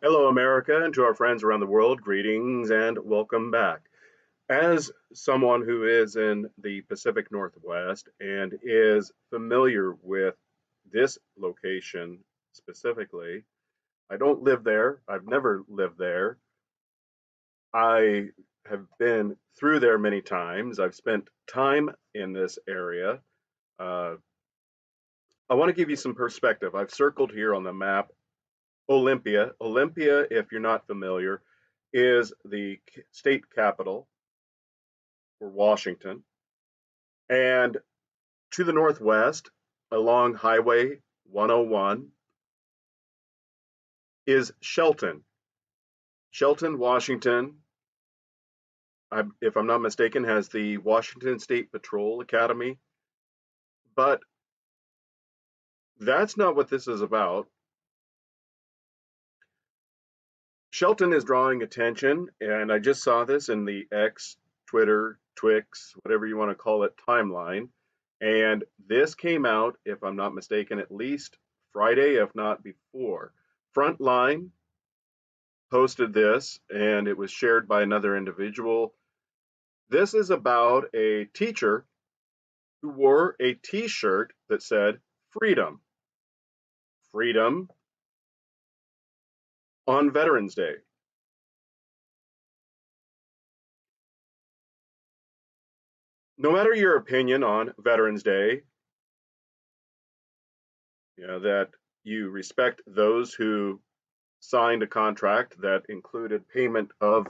Hello, America, and to our friends around the world, greetings and welcome back. As someone who is in the Pacific Northwest and is familiar with this location specifically, I don't live there. I've never lived there. I have been through there many times. I've spent time in this area. Uh, I want to give you some perspective. I've circled here on the map Olympia. Olympia, if you're not familiar, is the state capital for Washington. And to the northwest, along Highway 101, is Shelton. Shelton, Washington, if I'm not mistaken, has the Washington State Patrol Academy. But that's not what this is about. Shelton is drawing attention, and I just saw this in the X, Twitter, Twix, whatever you want to call it, timeline. And this came out, if I'm not mistaken, at least Friday, if not before. Frontline posted this, and it was shared by another individual. This is about a teacher who wore a t-shirt that said freedom. Freedom on Veterans Day. No matter your opinion on Veterans Day, that you respect those who signed a contract that included payment of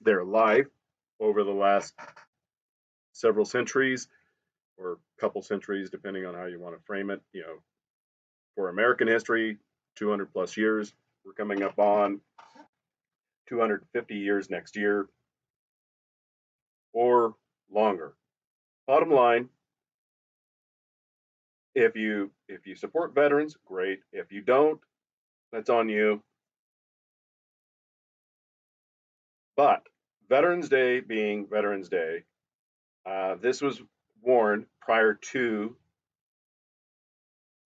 their life over the last several centuries or a couple centuries, depending on how you want to frame it. For American history, 200 plus years. We're coming up on 250 years next year or longer. Bottom line, if you support veterans, great. If you don't, that's on you. But Veterans Day being Veterans Day, this was worn prior to,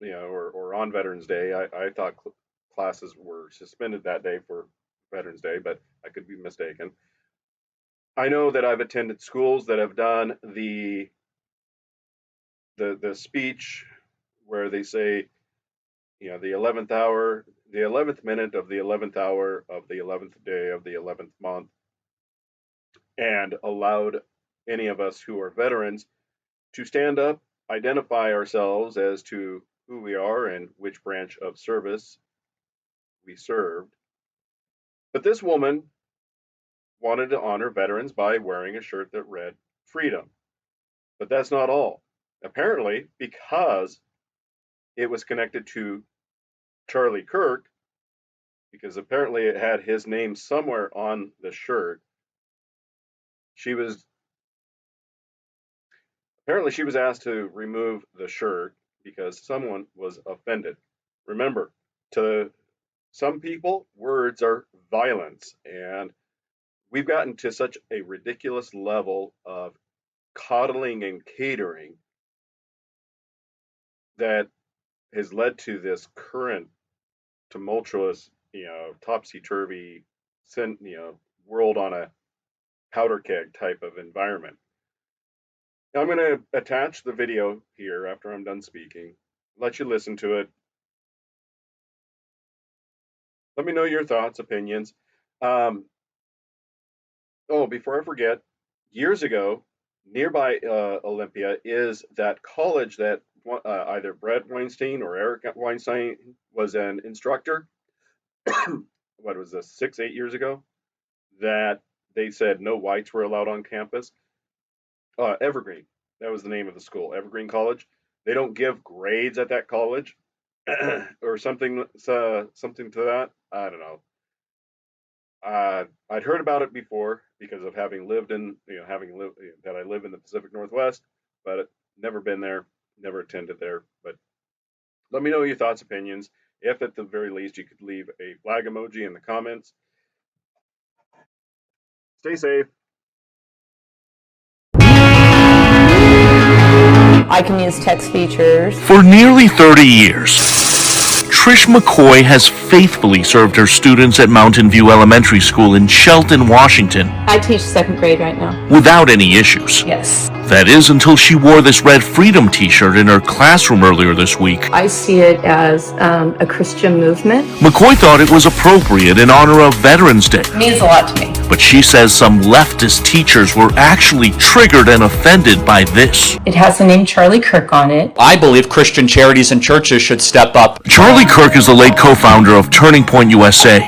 or on Veterans Day. I thought classes were suspended that day for Veterans Day, but I could be mistaken. I know that I've attended schools that have done the speech where they say, the 11th hour, the 11th minute of the 11th hour of the 11th day of the 11th month, and allowed any of us who are veterans to stand up, identify ourselves as to who we are and which branch of service we served. But this woman wanted to honor veterans by wearing a shirt that read freedom. But that's not all. Apparently, because it was connected to Charlie Kirk, because apparently it had his name somewhere on the shirt, she was asked to remove the shirt because someone was offended. Remember, to some people, words are violence, and we've gotten to such a ridiculous level of coddling and catering that has led to this current tumultuous, topsy-turvy, world on a powder keg type of environment. Now I'm going to attach the video here after I'm done speaking, let you listen to it. Let me know your thoughts, opinions. Oh, before I forget, years ago, nearby Olympia is that college that either Brett Weinstein or Eric Weinstein was an instructor. What was this, 6, 8 years ago? That they said no whites were allowed on campus. Evergreen, that was the name of the school, Evergreen College. They don't give grades at that college, or something to that. I don't know. I'd heard about it before because of having lived that I live in the Pacific Northwest, but never been there, never attended there. But let me know your thoughts, opinions. If at the very least you could leave a flag emoji in the comments. Stay safe. I can use text features. For nearly 30 years, Trish McCoy has faithfully served her students at Mountain View Elementary School in Shelton, Washington. I teach second grade right now. Without any issues. Yes. That is until she wore this Red Freedom t-shirt in her classroom earlier this week. I see it as a Christian movement. McCoy thought it was appropriate in honor of Veterans Day. It means a lot to me. But she says some leftist teachers were actually triggered and offended by this. It has the name Charlie Kirk on it. I believe Christian charities and churches should step up. Charlie Kirk is the late co-founder of Turning Point USA,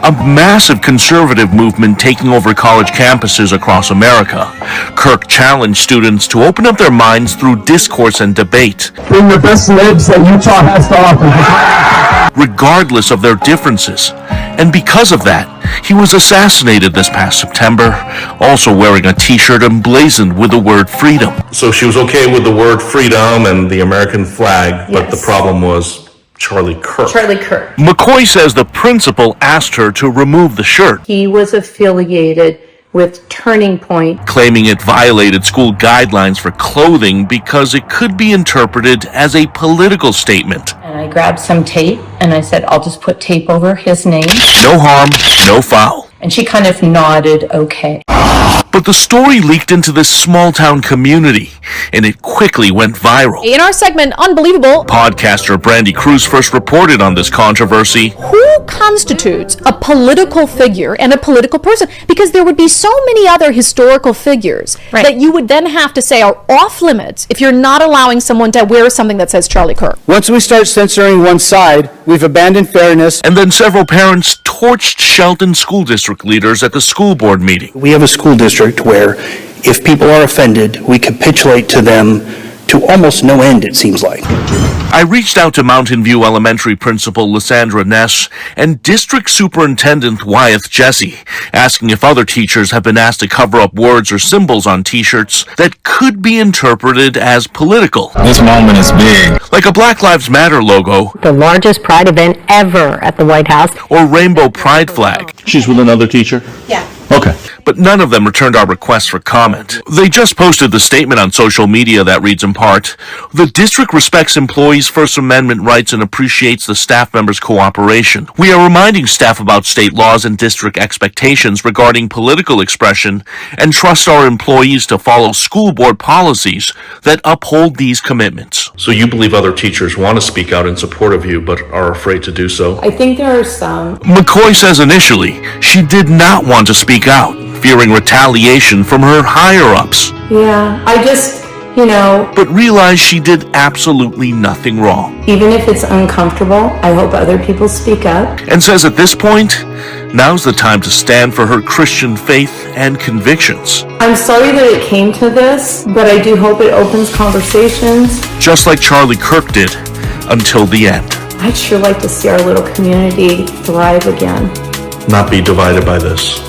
a massive conservative movement taking over college campuses across America. Kirk challenged students to open up their minds through discourse and debate. Bring the best libs that Utah has to offer. Regardless of their differences. And because of that, he was assassinated this past September, also wearing a t-shirt emblazoned with the word freedom. So she was okay with the word freedom and the American flag, but Yes. the problem was Charlie Kirk. Charlie Kirk. McCoy says the principal asked her to remove the shirt, He was affiliated with Turning Point. claiming it violated school guidelines for clothing because it could be interpreted as a political statement. And I grabbed some tape and I said, I'll just put tape over his name. No harm, no foul. And she kind of nodded, okay. But the story leaked into this small-town community, and it quickly went viral. In our segment, Unbelievable, Podcaster Brandy Cruz first reported on this controversy. who constitutes a political figure and a political person? Because there would be so many other historical figures that you would then have to say are off limits if you're not allowing someone to wear something that says Charlie Kirk. Once we start censoring one side, we've abandoned fairness. And then several parents torched Shelton school district leaders at the school board meeting. We have a school district where if people are offended, we capitulate to them to almost no end, it seems like. I reached out to Mountain View Elementary Principal Lysandra Ness and District Superintendent Wyeth Jesse, asking if other teachers have been asked to cover up words or symbols on t-shirts that could be interpreted as political. This moment is big. Like a Black Lives Matter logo, The largest Pride event ever at the White House. or rainbow pride flag. She's with another teacher? Yeah. Okay. But none of them returned our requests for comment. They just posted the statement on social media that reads in part, "The district respects employees' First Amendment rights and appreciates the staff members' cooperation. We are reminding staff about state laws and district expectations regarding political expression and trust our employees to follow school board policies that uphold these commitments." So you believe other teachers want to speak out in support of you, but are afraid to do so? I think there are some. McCoy says initially she did not want to speak out, fearing retaliation from her higher-ups, Yeah, I just, but realized she did absolutely nothing wrong, even if it's uncomfortable, I hope other people speak up. and says at this point, now's the time to stand for her Christian faith and convictions, I'm sorry that it came to this, but I do hope it opens conversations. just like Charlie Kirk did, until the end. I'd sure like to see our little community thrive again. Not be divided by this.